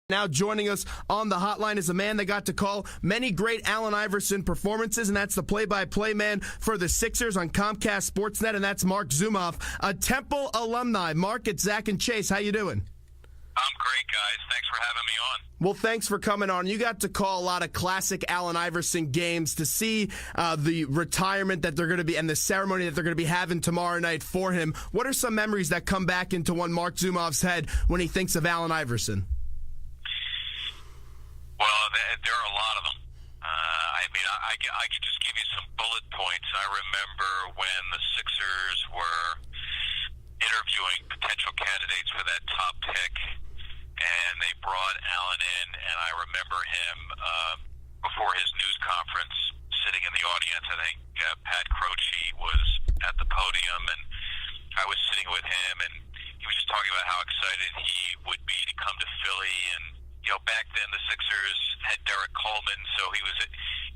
Now joining us on the hotline is a man that got to call many great Allen Iverson performances, and that's the play-by-play man for the Sixers on Comcast Sportsnet, and that's Marc Zumoff, a Temple alumni. Marc, it's Zach and Chase. How you doing? I'm great, guys. Thanks for having me on. Well, thanks for coming on. You got to call a lot of classic Allen Iverson games to see the retirement that they're going to be and the ceremony that they're going to be having tomorrow night for him. What are some memories that come back into one Marc Zumoff's head when he thinks of Allen Iverson? Well, there are a lot of them. I could just give you some bullet points. I remember when the Sixers were interviewing potential candidates for that top pick, and they brought Allen in, and I remember him before his news conference sitting in the audience. I think Pat Croce was at the podium, and I was sitting with him, and he was just talking about how excited he would be to come to Philly. And back then the Sixers had Derek Coleman, so he was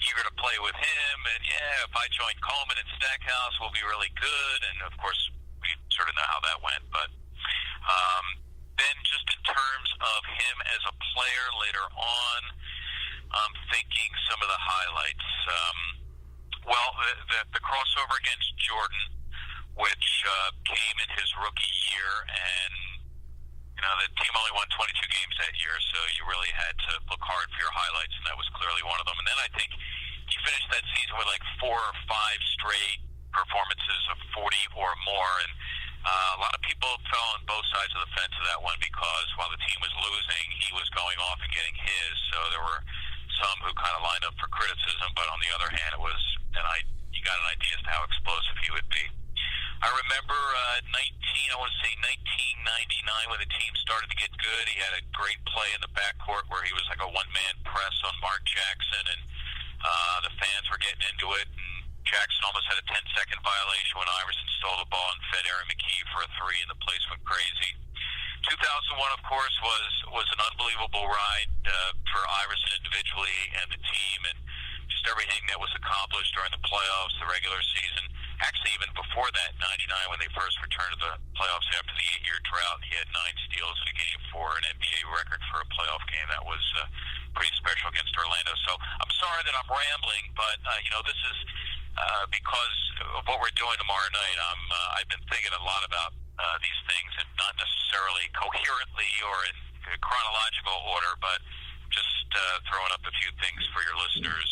eager to play with him. And if I join Coleman in Stackhouse, we'll be really good. And of course, we sort of know how that went. But then, just in terms of him as a player later on, I'm thinking some of the highlights. The crossover against Jordan, which came in his rookie year, and the team only won 22 games that year, so you really had to look hard for your highlights, and that was clearly one of them. And then I think he finished that season with like 4 or 5 straight performances of 40 or more, and a lot of people fell on both sides of the fence of that one because while the team was losing, he was going off and getting his, so there were some who kind of lined up for criticism, but on the other hand, you got an idea as to how explosive he would be. I remember 1999 when the team started to get good. He had a great play in the backcourt where he was like a one-man press on Mark Jackson, and the fans were getting into it. And Jackson almost had a 10-second violation when Iverson stole the ball and fed Aaron McKee for a 3, and the place went crazy. 2001, of course, was an unbelievable ride for Iverson individually and the team, and just everything that was accomplished during the playoffs, the regular season. Actually, even before that, 99, when they first returned to the playoffs after the 8-year drought, he had 9 steals in a game for an NBA record for a playoff game. That was pretty special against Orlando. So I'm sorry that I'm rambling, but this is because of what we're doing tomorrow night. I've been thinking a lot about these things, and not necessarily coherently or in chronological order, but just throwing up a few things for your listeners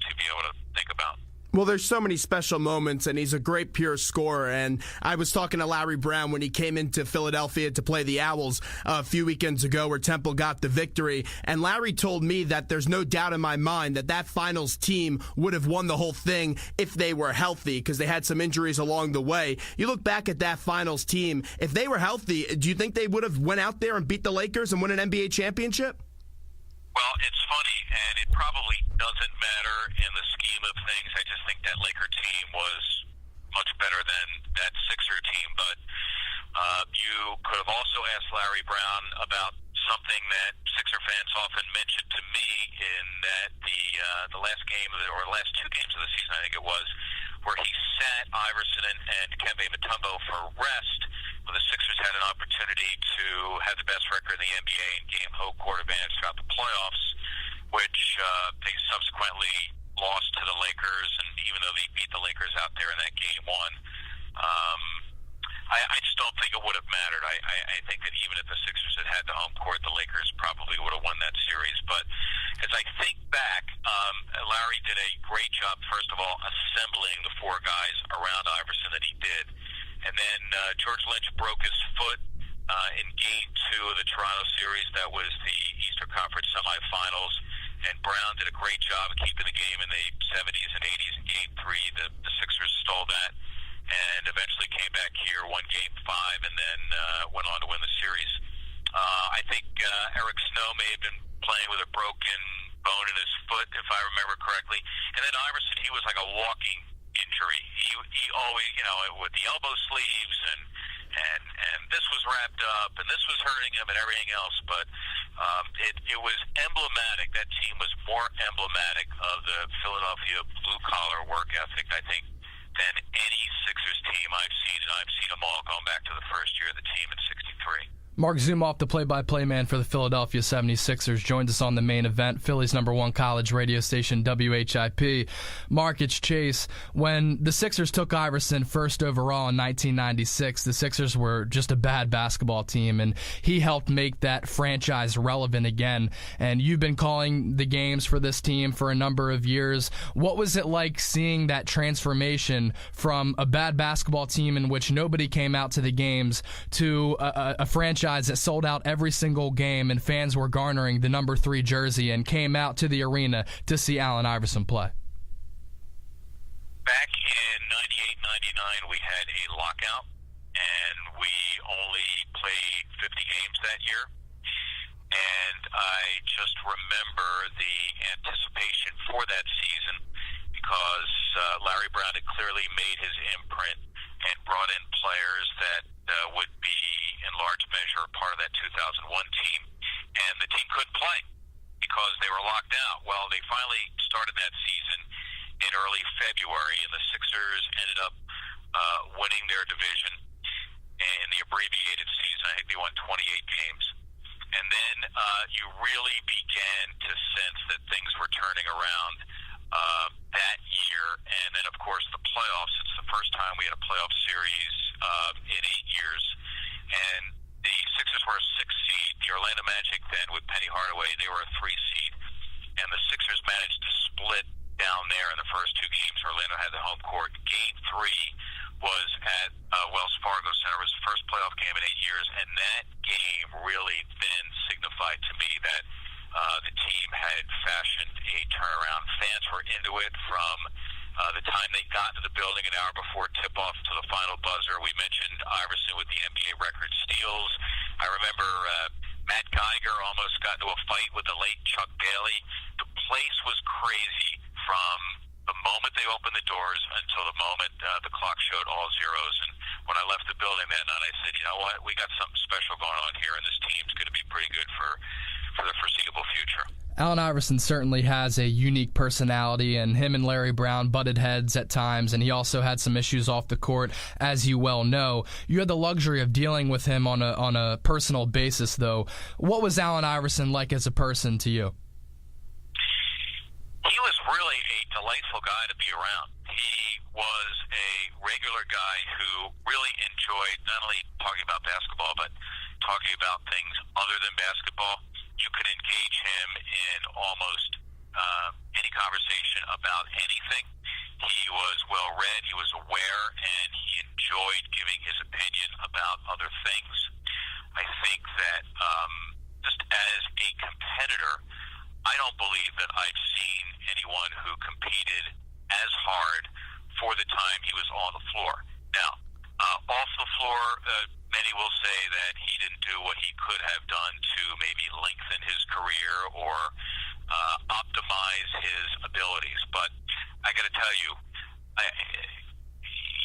to be able to think about. Well, there's so many special moments, and he's a great pure scorer. And I was talking to Larry Brown when he came into Philadelphia to play the Owls a few weekends ago where Temple got the victory. And Larry told me that there's no doubt in my mind that finals team would have won the whole thing if they were healthy, because they had some injuries along the way. You look back at that finals team, if they were healthy, do you think they would have went out there and beat the Lakers and won an NBA championship? Well, it's funny, and it probably doesn't matter in the scheme of things. I just think that Laker team was much better than that Sixer team. But you could have also asked Larry Brown about something that Sixer fans often mentioned to me in that the last game or last 2 games of the season, I think it was, where he sat Iverson and Kembe Mutombo for rest when the Sixers had an opportunity to have the best record in the NBA and game home court advantage throughout the playoffs, which they subsequently lost to the Lakers, and even though they beat the Lakers out there in that game 1, I just don't think it would have mattered. I think that even if the Sixers had the home court, the Lakers probably would have won that series. But as I think back, Larry did a great job, first of all, assembling the 4 guys around Iverson that he did. And then George Lynch broke his foot in Game 2 of the Toronto series. That was the Eastern Conference semifinals. And Brown did a great job of keeping the game in the 70s and 80s. In Game 3, the Sixers stole that and eventually came back here, won Game 5, and then went on to win the series. I think Eric Snow may have been playing with a broken bone in his foot, if I remember correctly. And then Iverson, he was like a walking injury. He always, with the elbow sleeves and this was wrapped up and this was hurting him and everything else. But it was emblematic. That team was more emblematic of the Philadelphia blue-collar work ethic, I think, than any Sixers team I've seen. And I've seen them all going back to the first year of the team in '63. Marc Zumoff, the play-by-play man for the Philadelphia 76ers, joins us on the main event, Philly's #1 college radio station, WHIP. Mark, it's Chase. When the Sixers took Iverson first overall in 1996, the Sixers were just a bad basketball team, and he helped make that franchise relevant again. And you've been calling the games for this team for a number of years. What was it like seeing that transformation from a bad basketball team in which nobody came out to the games to a franchise that sold out every single game and fans were garnering the number 3 jersey and came out to the arena to see Allen Iverson play? Back in 98-99, we had a lockout, and we only played 50 games that year. And I just remember the anticipation for that season because Larry Brown had clearly made his imprint and brought in players that would be, in large measure, part of that 2001 team. And the team couldn't play because they were locked out. Well, they finally started that season in early February, and the Sixers ended up winning their division in the abbreviated season. I think they won 28 games. And then you really began to sense that things were turning around that year. And then, of course, the playoffs. It's the first time we had a playoff series in 8 years. And the Sixers were a 6 seed. The Orlando Magic then, with Penny Hardaway, they were a 3 seed. And the Sixers managed to split down there in the first 2 games. Orlando had the home court. Game 3 was at Wells Fargo Center. It was the first playoff game in 8 years. And that game really then signified to me that the team had fashioned a turnaround. Fans were into it from the time they got to the building an hour before tip-off to the final buzzer. We mentioned Iverson with the NBA record steals. I remember Matt Geiger almost got into a fight with the late Chuck Daly. The place was crazy from the moment they opened the doors until the moment the clock showed all zeros. And when I left the building that night, I said, you know what, we got something special going on here, and this team's going to be pretty good for the foreseeable future. Allen Iverson certainly has a unique personality, and him and Larry Brown butted heads at times, and he also had some issues off the court, as you well know. You had the luxury of dealing with him on a personal basis, though. What was Allen Iverson like as a person to you? He was really a delightful guy to be around. He was a regular guy who really enjoyed not only talking about basketball, but talking about things other than basketball. You could engage him in almost any conversation about anything. He was well-read, he was aware, and he enjoyed giving his opinion about other things. I think that just as a competitor, I don't believe that I've seen anyone who competed as hard for the time he was on the floor. Now, off the floor, many will say that he didn't do what he could have done to maybe lengthen his career or optimize his abilities. But I got to tell you,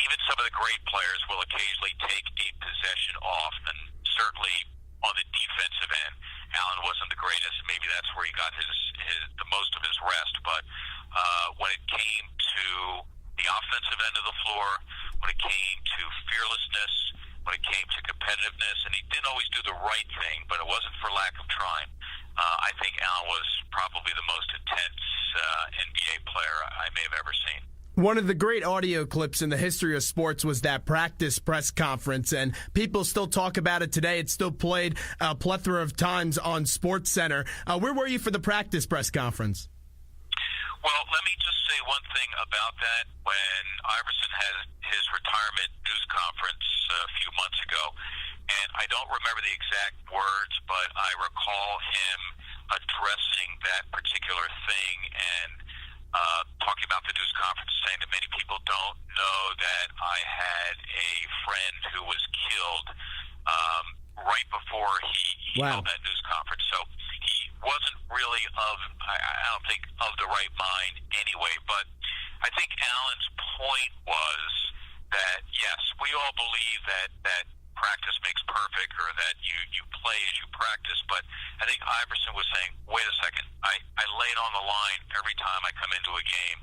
even some of the great players will occasionally take a possession off, and certainly on the defensive end, Allen wasn't the greatest. Maybe that's where he got the most of his rest. But when it came to the offensive end of the floor, when it came to fearlessness, when it came to competitiveness, and he didn't always do the right thing, but it wasn't for lack of trying. I think Allen was probably the most intense NBA player I may have ever seen. One of the great audio clips in the history of sports was that practice press conference, and people still talk about it today. It's still played a plethora of times on SportsCenter. Where were you for the practice press conference? Well, let me just say one thing about that. When Iverson had his retirement news conference a few months ago, and I don't remember the exact words, but I recall him addressing that particular thing and talking about the news conference, saying that many people don't know that I had a friend who was killed right before he held that news conference. So he wasn't really I don't think of the right mind anyway. But I think Allen's point was that, yes, we all believe that practice makes perfect, or that you play as you practice. But I think Iverson was saying, wait a second, I lay it on the line every time I come into a game.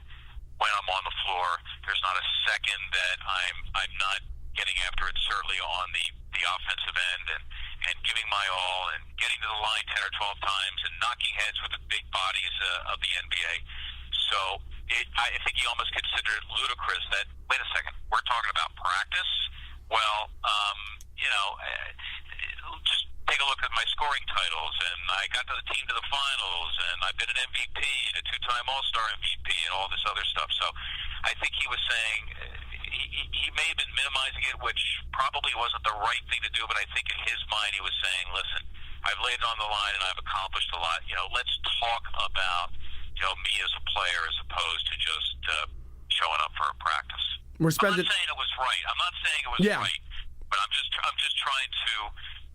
When I'm on the floor, there's not a second that I'm not getting after it, certainly on the offensive end. And and giving my all and getting to the line 10 or 12 times and knocking heads with the big bodies of the NBA. So I think he almost considered it ludicrous that, wait a second, we're talking about practice? Well, just take a look at my scoring titles, and I got the team to the finals, and I've been an MVP, and a two-time All-Star MVP, and all this other stuff. So I think he was saying, he may have been minimizing it, which probably wasn't the right thing to do, but I think in his mind he was saying, listen, I've laid it on the line and I've accomplished a lot. Let's talk about, me as a player as opposed to just showing up for a practice. I'm not saying it was right. I'm not saying it was right, but I'm just trying to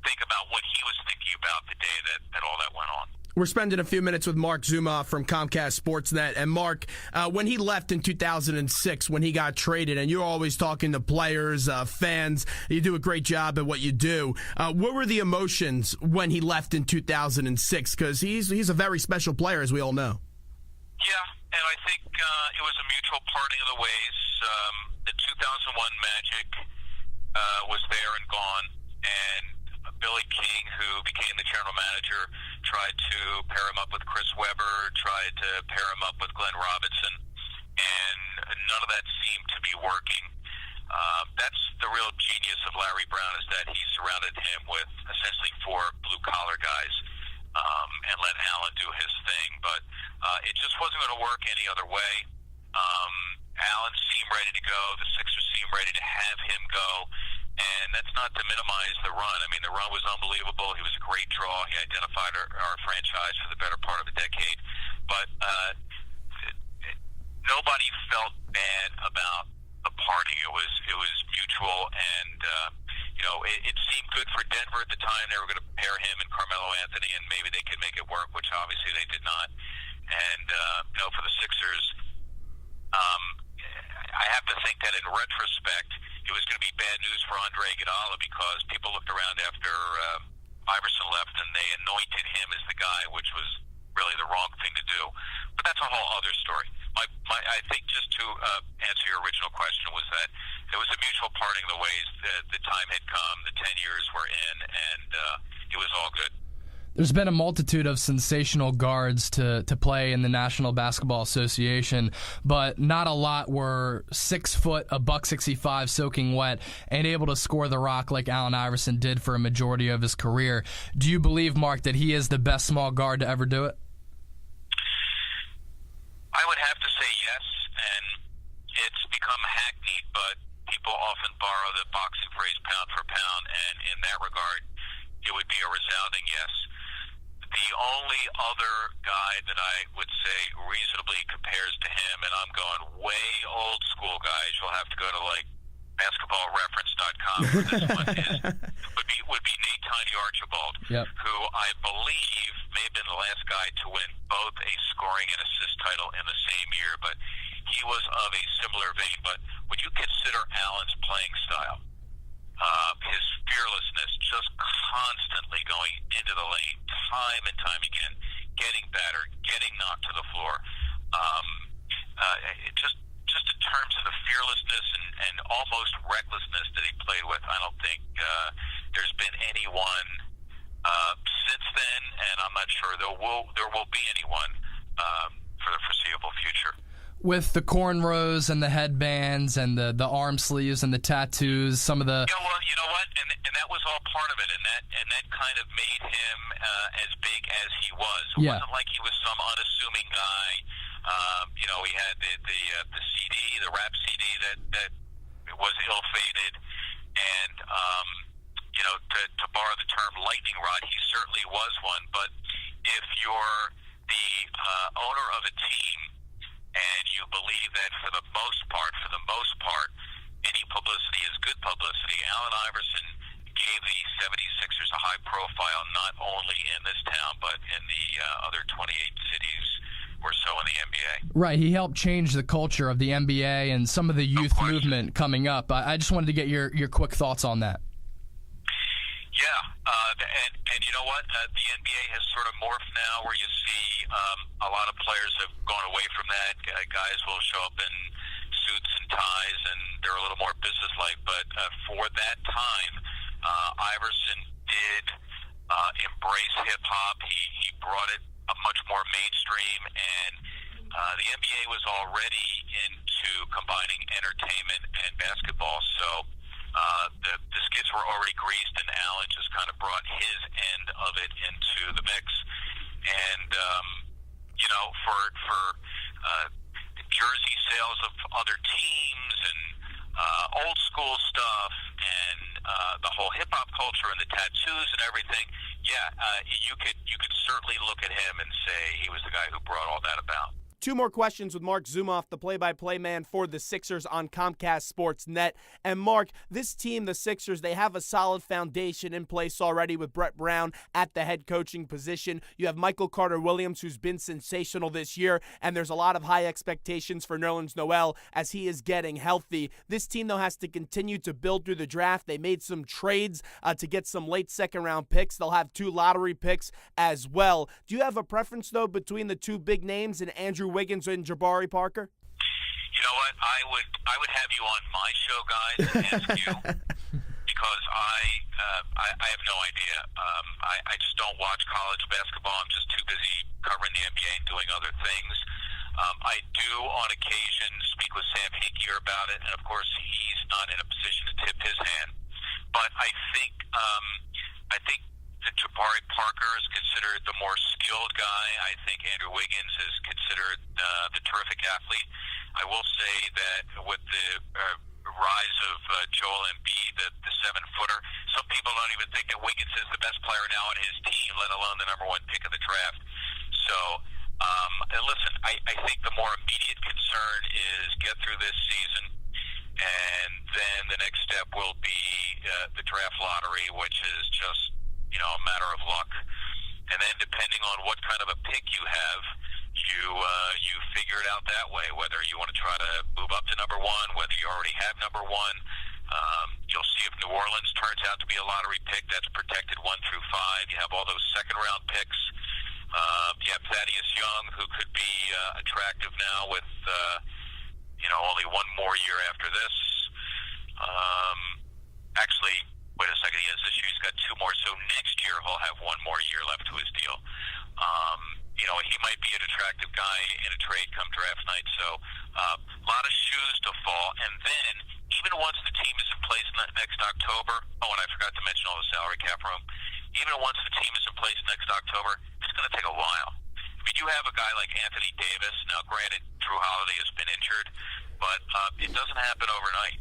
think about what he was thinking about the day that all that went on. We're spending a few minutes with Marc Zumoff from Comcast Sportsnet. And Mark, when he left in 2006, when he got traded, and you're always talking to players, fans, you do a great job at what you do. What were the emotions when he left in 2006? Because he's a very special player, as we all know. Yeah, and I think it was a mutual parting of the ways. The 2001 Magic was there and gone, and Billy King, who became the general manager, tried to pair him up with Chris Webber, tried to pair him up with Glenn Robinson, and none of that seemed to be working. That's the real genius of Larry Brown, is that he surrounded him with essentially 4 blue-collar guys and let Allen do his thing. But it just wasn't going to work any other way. Allen seemed ready to go. The Sixers seemed ready to have him go. And that's not to minimize the run. I mean, the run was unbelievable. He was a great draw. He identified our franchise for the better part of a decade. But nobody felt bad about the parting. It was mutual, and it seemed good for Denver at the time. They were going to pair him and Carmelo Anthony, and maybe they could make it work, which obviously they did not. And for the Sixers, I have to think that in retrospect, it was going to be bad news for Andre Iguodala, because people looked around after Iverson left and they anointed him as the guy, which was really the wrong thing to do. But that's a whole other story. I think, just to answer your original question, was that it was a mutual parting of the ways. The time had come, the 10 years were in, and it was all good. There's been a multitude of sensational guards to play in the National Basketball Association, but not a lot were 6 foot, $165, soaking wet, and able to score the rock like Allen Iverson did for a majority of his career. Do you believe, Mark, that he is the best small guard to ever do it? I would have to say yes, and it's become hackneyed, but people often borrow the boxing phrase pound for pound, and in that regard, it would be a resounding yes. The only other guy that I would say reasonably compares to him, and I'm going way old school guys, you'll have to go to basketballreference.com for this one, would be Nate Tiny Archibald, who I believe may have been the last guy to win both a scoring and assist title in the same year, but he was of a similar vein. But when you consider Allen's playing style, his fearlessness, just constantly going into the lane, time and time again, getting better, getting knocked to the floor. Just in terms of the fearlessness and almost recklessness that he played with, I don't think there's been anyone since then, and I'm not sure there will be anyone for the foreseeable future. With the cornrows and the headbands and the arm sleeves and the tattoos, some of the... Yeah, well, you know what? And that was all part of it, and that kind of made him as big as he was. It wasn't like he was some unassuming guy. He had the CD, the rap CD that was ill-fated, and to borrow the term lightning rod, he certainly was one. But if you're the owner of a team, and you believe that for the most part, any publicity is good publicity, Allen Iverson gave the 76ers a high profile, not only in this town, but in the other 28 cities or so in the NBA. Right, he helped change the culture of the NBA and some of the youth movement coming up. I just wanted to get your quick thoughts on that. Yeah, and you know what? The NBA has sort of morphed now, where you see a lot of players have gone away from that. Guys will show up in suits and ties, and they're a little more businesslike. But for that time, Iverson did embrace hip-hop. He brought it much more mainstream, and the NBA was already into combining entertainment and basketball, so the skids were already greased, and Allen just kind of brought his end of it into the mix. And for jersey sales of other teams and old school stuff and the whole hip hop culture and the tattoos and everything, you could certainly look at him and say he was the guy who brought all that about. Two more questions with Marc Zumoff, the play-by-play man for the Sixers on Comcast Sports Net. And Mark, this team, the Sixers, they have a solid foundation in place already with Brett Brown at the head coaching position. You have Michael Carter-Williams, who's been sensational this year, and there's a lot of high expectations for Nerlens Noel as he is getting healthy. This team, though, has to continue to build through the draft. They made some trades to get some late second-round picks. They'll have 2 lottery picks as well. Do you have a preference, though, between the 2 big names and Andrew Wiggins and Jabari Parker? You know what? I would have you on my show, guys, and ask you because I have no idea. I just don't watch college basketball. I'm just too busy covering the NBA and doing other things. I do on occasion speak with Sam Hinkie about it, and of course he's not in a position to tip his hand. But I think that Jabari Parker is considered the more skilled guy. I think Andrew Wiggins is considered the terrific athlete. I will say that with the rise of Joel Embiid, the 7-footer, some people don't even think that Wiggins is the best player now on his team, let alone the number 1 pick of the draft. So, listen, I think the more immediate concern is get through this season, and then the next step will be the draft lottery, which is just a matter of luck. And then depending on what kind of a pick you have, you figure it out that way, whether you want to try to move up to number 1, whether you already have number 1. You'll see if New Orleans turns out to be a lottery pick that's protected 1 through 5. You have all those second-round picks. You have Thaddeus Young, who could be attractive now with only 1 more year after this. Actually, wait a second. This year he's got 2 more, so next year he'll have 1 more year left to his deal. He might be an attractive guy in a trade come draft night. So a lot of shoes to fall. And then even once the team is in place next October, and I forgot to mention all the salary cap room, even once the team is in place next October, it's going to take a while. I mean, you have a guy like Anthony Davis. Now, granted, Drew Holiday has been injured, but it doesn't happen overnight.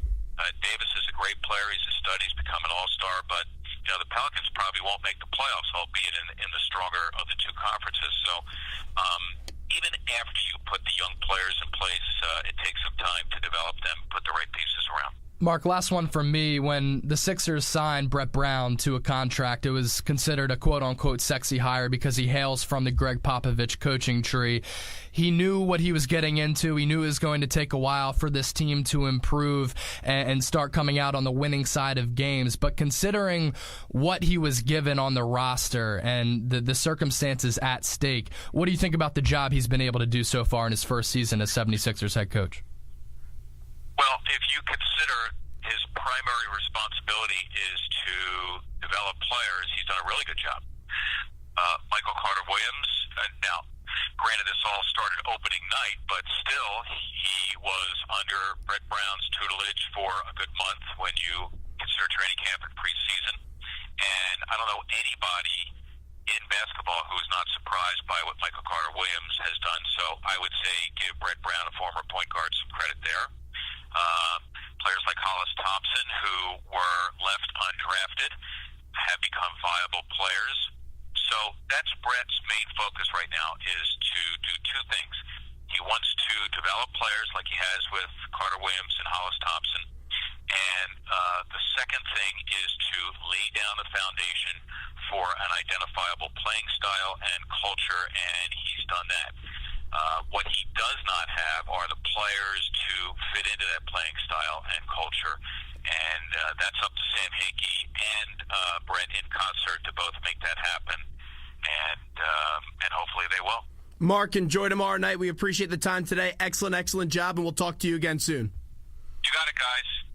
Davis is a great player. He's a stud. He's become an all-star, but the Pelicans probably won't make the playoffs, albeit in the stronger of the 2 conferences. So even after you put the young players in place, it takes some time to develop them, put the right pieces around. Mark, last one from me. When the Sixers signed Brett Brown to a contract, it was considered a quote-unquote sexy hire because he hails from the Greg Popovich coaching tree. He knew what he was getting into. He knew it was going to take a while for this team to improve and start coming out on the winning side of games. But considering what he was given on the roster and the circumstances at stake, what do you think about the job he's been able to do so far in his first season as 76ers head coach? Well, if you consider his primary responsibility is to develop players, he's done a really good job. Michael Carter-Williams, now, granted this all started opening night, but still he was under Brett Brown's tutelage for a good month when you consider training camp and preseason. And I don't know anybody in basketball who is not surprised by what Michael Carter-Williams has done. So I would say give Brett Brown, a former point guard, some credit there. Players like Hollis Thompson, who were left undrafted, have become viable players. So that's Brett's main focus right now, is to do 2 things. He wants to develop players like he has with Carter-Williams and Hollis Thompson. And the second thing is to lay down the foundation for an identifiable playing style and culture, and he's done that. What he does not have are the players to fit into that playing style and culture, and that's up to Sam Hinkie and Brett in concert to both make that happen, and hopefully they will. Mark, enjoy tomorrow night. We appreciate the time today. Excellent job, and we'll talk to you again soon.